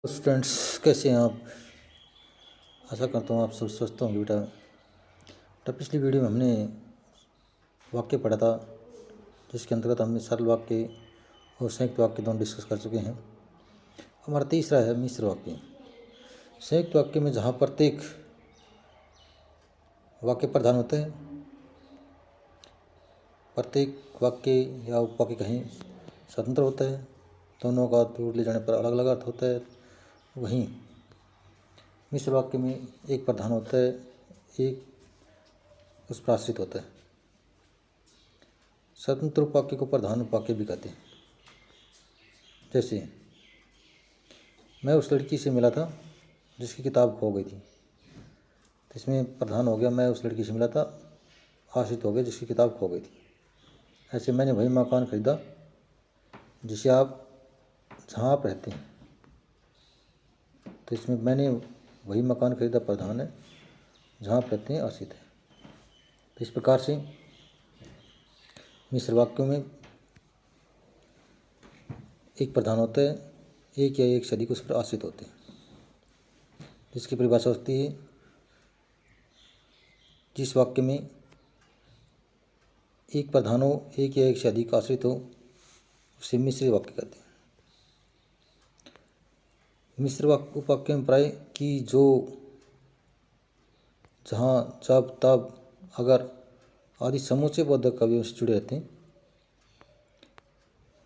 Students, कैसे हैं आप। आशा करता हूँ आप सब स्वस्थ होंगे बेटा। पिछली वीडियो में हमने वाक्य पढ़ा था, जिसके अंतर्गत हमने सरल वाक्य और संयुक्त वाक्य दोनों डिस्कस कर चुके हैं। हमारा तीसरा है मिश्र वाक्य। संयुक्त वाक्य में जहाँ प्रत्येक वाक्य प्रधान होते हैं, प्रत्येक वाक्य या उपवाक्य कहीं स्वतंत्र होता है, दोनों का दूर ले जाने पर अलग अलग अर्थ होता है। वहीं मिश्र वाक्य में एक प्रधान होता है, एक उस पर आश्रित होता है। स्वतंत्र उपवाक्य को प्रधान उपवाक्य भी कहते हैं। जैसे मैं उस लड़की से मिला था जिसकी किताब खो गई थी, तो इसमें प्रधान हो गया मैं उस लड़की से मिला था, आश्रित हो गया जिसकी किताब खो गई थी। ऐसे मैंने वही मकान खरीदा जिसे जहाँ आप रहते हैं, तो इसमें मैंने वही मकान खरीदा प्रधान है, जहाँ आप रहते हैं आश्रित है। तो इस प्रकार से मिश्र वाक्यों में एक प्रधान होता है, एक या एक से अधिक उस पर आश्रित होते हैं, जिसकी परिभाषा होती है जिस वाक्य में एक प्रधान हो, एक या एक से अधिक आश्रित हो, उसे मिश्र वाक्य कहते हैं। मिश्र उपवाक्य में प्राय कि जो, जहाँ, जब, तब, अगर आदि समूचे बोधक कवियों से जुड़े रहते हैं।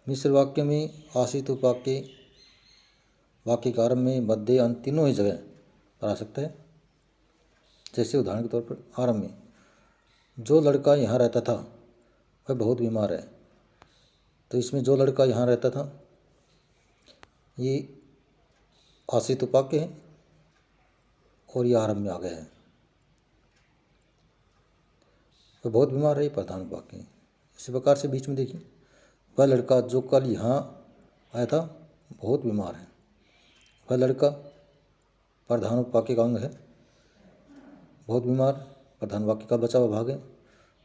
मिश्र वाक्य में आश्रित उपवाक्य वाक्य के आरंभ में, मध्य, अंत तीनों ही जगह पर आ सकता है। जैसे उदाहरण के तौर पर आरंभ में, जो लड़का यहाँ रहता था वह बहुत बीमार है, तो इसमें जो लड़का यहाँ रहता था ये आश्रित उपवाक्य है और ये आरंभ में आ गया है। वह बहुत बीमार है, ये प्रधान उपवाक्य है। इसी प्रकार से बीच में देखिए, वह लड़का जो कल यहाँ आया था बहुत बीमार है। वह लड़का प्रधान उपवाक्य का अंग है, बहुत बीमार प्रधान वाक्य का बचा हुआ भाग है,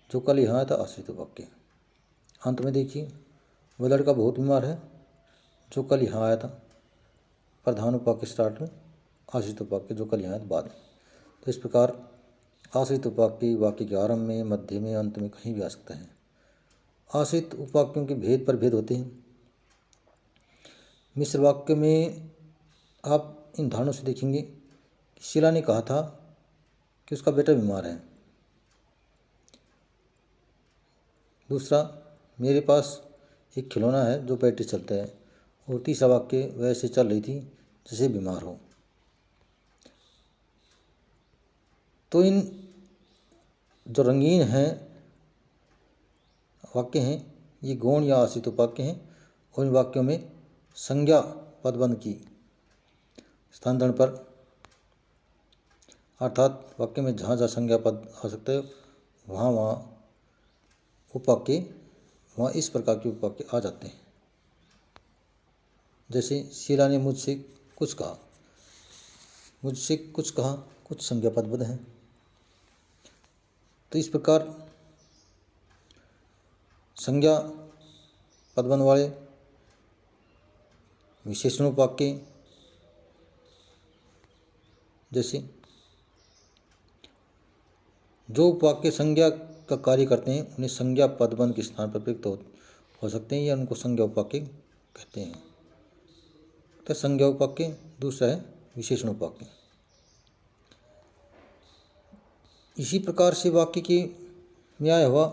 जो कल यहाँ आया था आश्रित उपवाक्य। अंत में देखिए, वह लड़का बहुत बीमार है, जो कल यहाँ आया था प्रधान उपवाक्य स्टार्ट में, आश्रित उपवाक्य जो कल यहाँ आया था बाद में। तो इस प्रकार आश्रित उपवाक्य वाक्य के आरंभ में, मध्य में, अंत में कहीं भी आ सकता है। आश्रित उपवाक्यों के भेद पर भेद होते हैं। मिश्र वाक्य में आप इन उदाहरणों से देखेंगे कि शीला ने कहा था कि उसका बेटा बीमार है। दूसरा, मेरे पास एक खिलौना है जो बैटरी चलता है। और तीसरा वाक्य, वह ऐसे चल रही थी जैसे बीमार हो। तो इन जो रंगीन हैं वाक्य हैं, ये गौण या आश्रित उपवाक्य हैं, और इन वाक्यों में संज्ञा पदबंध की स्थानांतरण पर, अर्थात वाक्य में जहाँ जहाँ संज्ञा पद आ सकता है वहाँ वहाँ उपवाक्य, वहाँ इस प्रकार के उपवाक्य आ जाते हैं। जैसे शीला ने मुझसे कुछ कहा, मुझसे कुछ कहा, कुछ संज्ञा पदबद्ध है। तो इस प्रकार संज्ञा पदबंध वाले विशेषण उपवाक्य, जैसे जो उपवाक्य संज्ञा का कार्य करते हैं उन्हें संज्ञा पदबंध के स्थान पर प्रयुक्त हो सकते हैं, या उनको संज्ञा उपवाक्य कहते हैं। तो संज्ञा उपवाक्य, दूसरा है विशेषण उपवाक्य। इसी प्रकार से वाक्य की में आया हुआ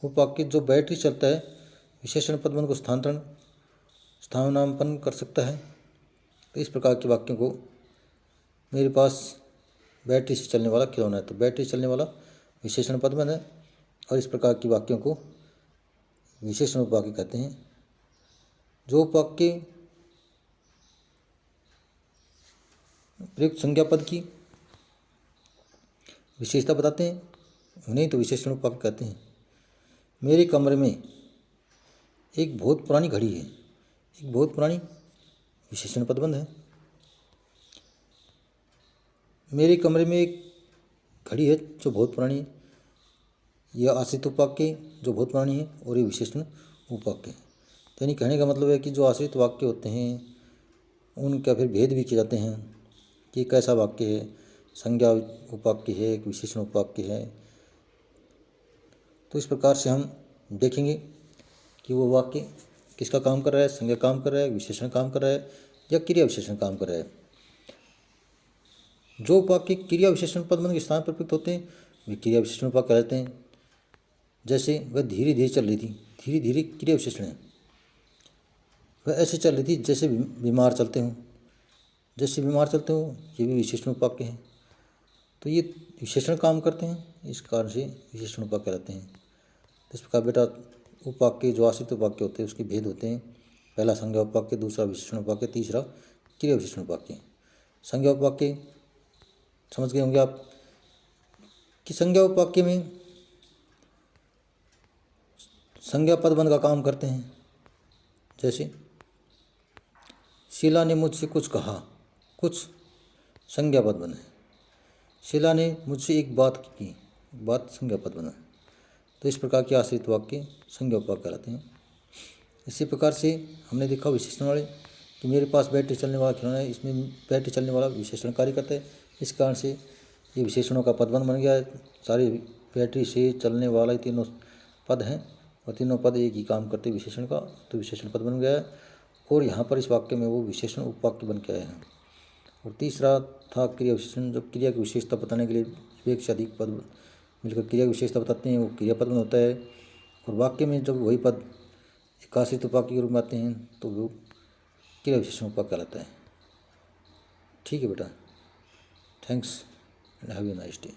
उपवाक्य जो बैटरी चलता है, विशेषण पदबंध को स्थानापन्न कर सकता है। तो इस प्रकार के वाक्यों को, मेरे पास बैटरी से चलने वाला खिलौना है, तो बैटरी चलने वाला विशेषण पदबंध है, और इस प्रकार के वाक्यों को विशेषण उपवाक्य कहते हैं। जो उपवाक्य प्रयुक्त संज्ञा पद की विशेषता बताते हैं उन्हें तो विशेषण उपवाक्य कहते हैं। मेरे कमरे में एक बहुत पुरानी घड़ी है, एक बहुत पुरानी विशेषण पदबंध है। मेरे कमरे में एक घड़ी है जो बहुत पुरानी है, यह आश्रित उपवाक्य जो बहुत पुरानी है, और ये विशेषण उपवाक्य है। यानी कहने का मतलब है कि जो आश्रित वाक्य होते हैं उनका फिर भेद भी किए जाते हैं कि कैसा वाक्य है, संज्ञा उपवाक्य है, एक विशेषण उपवाक्य है। तो इस प्रकार से हम देखेंगे कि वो वाक्य किसका काम कर रहा है, संज्ञा काम कर रहा है, विशेषण काम कर रहा है या क्रिया विशेषण काम कर रहा है। जो वाक्य क्रिया विशेषण पदबंध के स्थान पर प्रयुक्त होते हैं वे क्रिया विशेषण उपवाक्य कहलाते हैं। जैसे वह धीरे धीरे चल रही थी, धीरे धीरे क्रिया विशेषण है। वह ऐसे चल रही थी जैसे बीमार चलते हों, जैसे बीमार चलते हों, ये भी विशेषण उपवाक्य है। तो ये विशेषण काम करते हैं, इस कारण से विशेषण उपवाक्य कहलाते हैं। तो इस प्रकार बेटा उपवाक्य जो आश्रित उपवाक्य होते हैं उसके भेद होते हैं। पहला संज्ञा उपवाक्य, दूसरा विशेषण उपवाक्य, तीसरा क्रिया विशेषण उपवाक्य। संज्ञा उपवाक्य समझ गए होंगे आप कि संज्ञा उपवाक्य में संज्ञा पदबंध का काम करते हैं। जैसे शीला ने मुझसे कुछ कहा, कुछ संज्ञा पदबंध है। शीला ने मुझसे एक बात की, बात संज्ञा पदबंध है। तो इस प्रकार के आश्रित वाक्य संज्ञा उपवाक्य कहलाते हैं। इसी प्रकार से हमने देखा विशेषण वाले कि मेरे पास बैटरी चलने वाला खिलौना है, इसमें बैटरी चलने वाला विशेषण कार्य करता है। इस कारण से ये विशेषणों का पदबंध बन गया है। सारे बैटरी से चलने वाला तीनों पद हैं और तीनों पद एक ही काम करते विशेषण का, तो विशेषण पद बन गया है। और यहाँ पर इस वाक्य में वो विशेषण उपवाक्य बन के आए हैं। और तीसरा था क्रिया विशेषण, जो क्रिया की विशेषता बताने के लिए एक से अधिक पद मिलकर क्रिया की विशेषता बताते हैं, वो क्रिया पद होता है। और वाक्य में जब वही पद एक आश्रित उपवाक्य के रूप में आते हैं तो वो क्रिया विशेषण उपवाक्य कहलाता है। ठीक है बेटा, thanks and have a nice day.